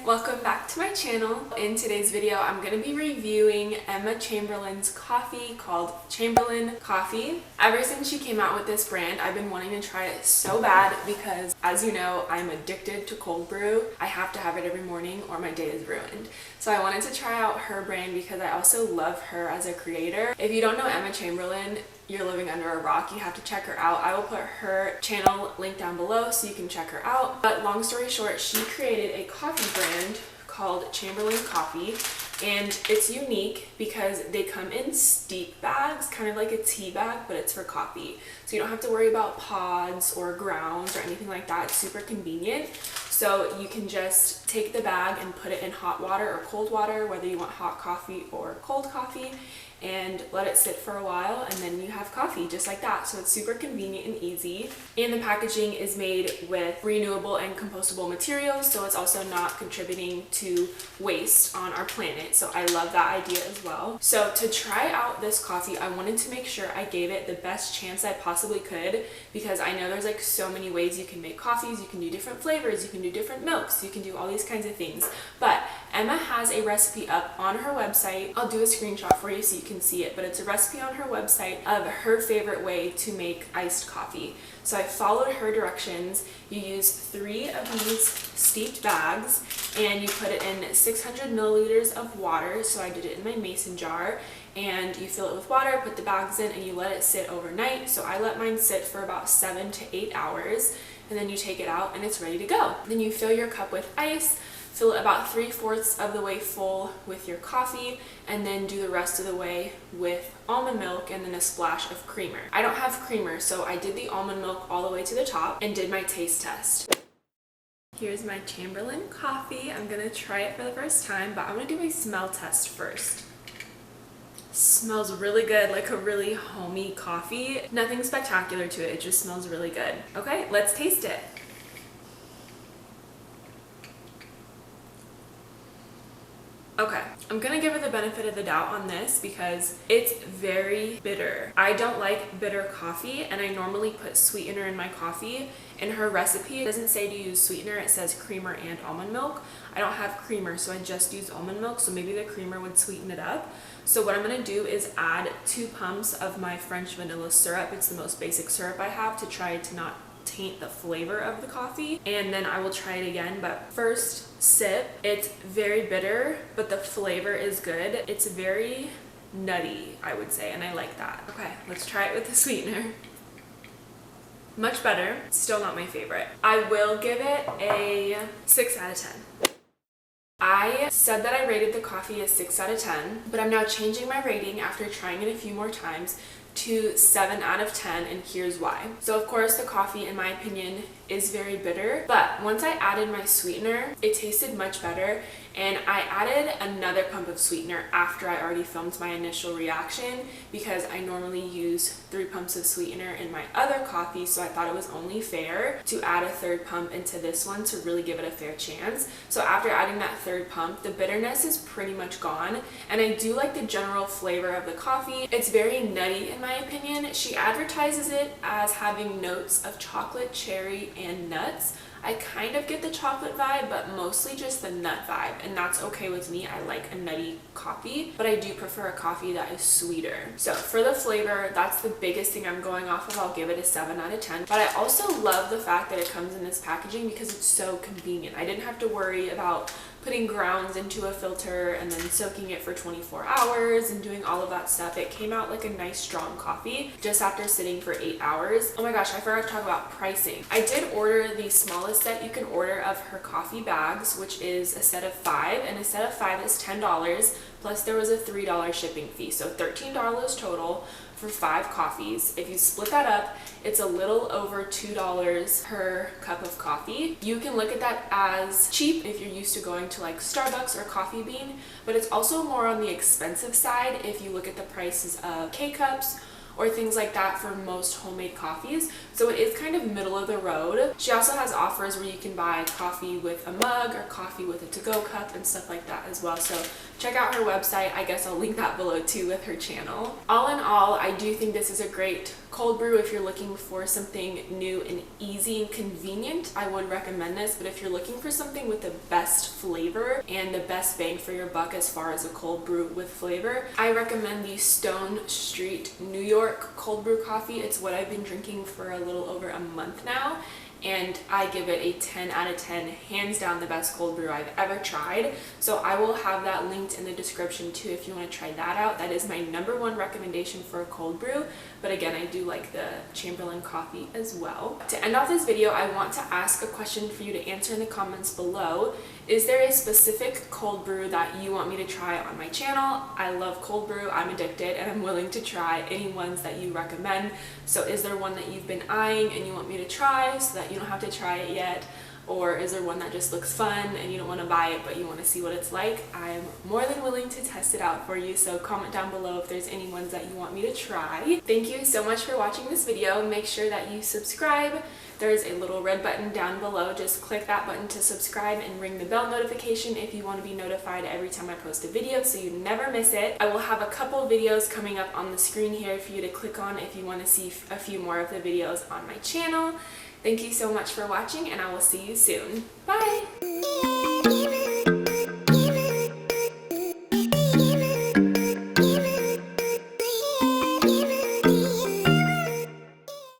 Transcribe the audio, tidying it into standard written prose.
Welcome back to my channel. In today's video, I'm going to be reviewing Emma Chamberlain's coffee called Chamberlain Coffee. Ever since she came out with this brand, I've been wanting to try it so bad because, as you know, I'm addicted to cold brew. I have to have it every morning or my day is ruined. So I wanted to try out her brand because I also love her as a creator. If you don't know Emma Chamberlain, you're living under a rock. You have to check her out. I will put her channel link down below so you can check her out. But long story short, she created a coffee brand called Chamberlain Coffee, and it's unique because they come in steep bags, kind of like a tea bag, but it's for coffee. So you don't have to worry about pods or grounds or anything like that. It's super convenient. So you can just take the bag and put it in hot water or cold water, whether you want hot coffee or cold coffee, and let it sit for a while, and then you have coffee just like that. So it's super convenient and easy. And the packaging is made with renewable and compostable materials, so it's also not contributing to waste on our planet. So I love that idea as well. So to try out this coffee, I wanted to make sure I gave it the best chance I possibly could, because I know there's like so many ways you can make coffees. You can do different flavors, you can do different milks, you can do all these kinds of things. But Emma has a recipe up on her website. I'll do a screenshot for you so you can see it, but it's a recipe on her website of her favorite way to make iced coffee. So I followed her directions. You use 3 of these steeped bags and you put it in 600 milliliters of water. So I did it in my mason jar, and you fill it with water, put the bags in, and you let it sit overnight. So I let mine sit for about 7 to 8 hours, and then you take it out and it's ready to go. Then you fill your cup with ice, fill it about 3/4 of the way full with your coffee, and then do the rest of the way with almond milk and then a splash of creamer. I don't have creamer, so I did the almond milk all the way to the top and did my taste test. Here's my Chamberlain coffee. I'm gonna try it for the first time, but I'm gonna do a smell test first. Smells really good, like a really homey coffee. Nothing spectacular to it, it just smells really good. Okay, let's taste it. Okay, I'm gonna give her the benefit of the doubt on this because it's very bitter. I don't like bitter coffee, and I normally put sweetener in my coffee. In her recipe, it doesn't say to use sweetener, it says creamer and almond milk. I don't have creamer, so I just use almond milk, so maybe the creamer would sweeten it up. So what I'm gonna do is add 2 pumps of my French vanilla syrup. It's the most basic syrup I have to try to not taint the flavor of the coffee, and then I will try it again. But first sip, it's very bitter, but the flavor is good. It's very nutty, I would say, and I like that. Okay, let's try it with the sweetener. Much better, still not my favorite. I will give it a 6 out of 10. I said that I rated the coffee a 6 out of 10, but I'm now changing my rating after trying it a few more times to 7 out of 10, and here's why. So of course the coffee, in my opinion, is very bitter, but once I added my sweetener, it tasted much better, and I added another pump of sweetener after I already filmed my initial reaction because I normally use 3 pumps of sweetener in my other coffee, so I thought it was only fair to add a 3rd pump into this one to really give it a fair chance. So after adding that 3rd pump, the bitterness is pretty much gone, and I do like the general flavor of the coffee. It's very nutty in my opinion. She advertises it as having notes of chocolate, cherry, and nuts. I kind of get the chocolate vibe, but mostly just the nut vibe, and that's okay with me. I like a nutty coffee, but I do prefer a coffee that is sweeter. So for the flavor, that's the biggest thing I'm going off of. I'll give it a 7 out of 10. But I also love the fact that it comes in this packaging because it's so convenient. I didn't have to worry about putting grounds into a filter and then soaking it for 24 hours and doing all of that stuff. It came out like a nice strong coffee just after sitting for 8 hours. Oh my gosh, I forgot to talk about pricing. I did order the smallest set you can order of her coffee bags, which is a set of 5, and a set of 5 is $10, plus there was a $3 shipping fee, so $13 total for 5 coffees. If you split that up, it's a little over $2 per cup of coffee. You can look at that as cheap if you're used to going to like Starbucks or Coffee Bean, but it's also more on the expensive side if you look at the prices of K-Cups or things like that for most homemade coffees. So it is kind of middle of the road. She also has offers where you can buy coffee with a mug or coffee with a to-go cup and stuff like that as well. So check out her website. I guess I'll link that below too with her channel. All in all, I do think this is a great cold brew if you're looking for something new and easy and convenient. I would recommend this, but if you're looking for something with the best flavor and the best bang for your buck as far as a cold brew with flavor, I recommend the Stone Street New York cold brew coffee. It's what I've been drinking for a little over a month now, and I give it a 10 out of 10, hands down the best cold brew I've ever tried. So I will have that linked in the description too if you want to try that out. That is my #1 recommendation for a cold brew, but again, I do like the Chamberlain coffee as well. To end off this video, I want to ask a question for you to answer in the comments below. Is there a specific cold brew that you want me to try on my channel? I love cold brew, I'm addicted, and I'm willing to try any ones that you recommend. So is there one that you've been eyeing and you want me to try so that you don't have to try it yet? Or is there one that just looks fun and you don't want to buy it but you want to see what it's like? I'm more than willing to test it out for you, so comment down below if there's any ones that you want me to try. Thank you so much for watching this video. Make sure that you subscribe. There's a little red button down below. Just click that button to subscribe and ring the bell notification if you want to be notified every time I post a video so you never miss it. I will have a couple videos coming up on the screen here for you to click on if you want to see a few more of the videos on my channel. Thank you so much for watching, and I will see you soon. Bye!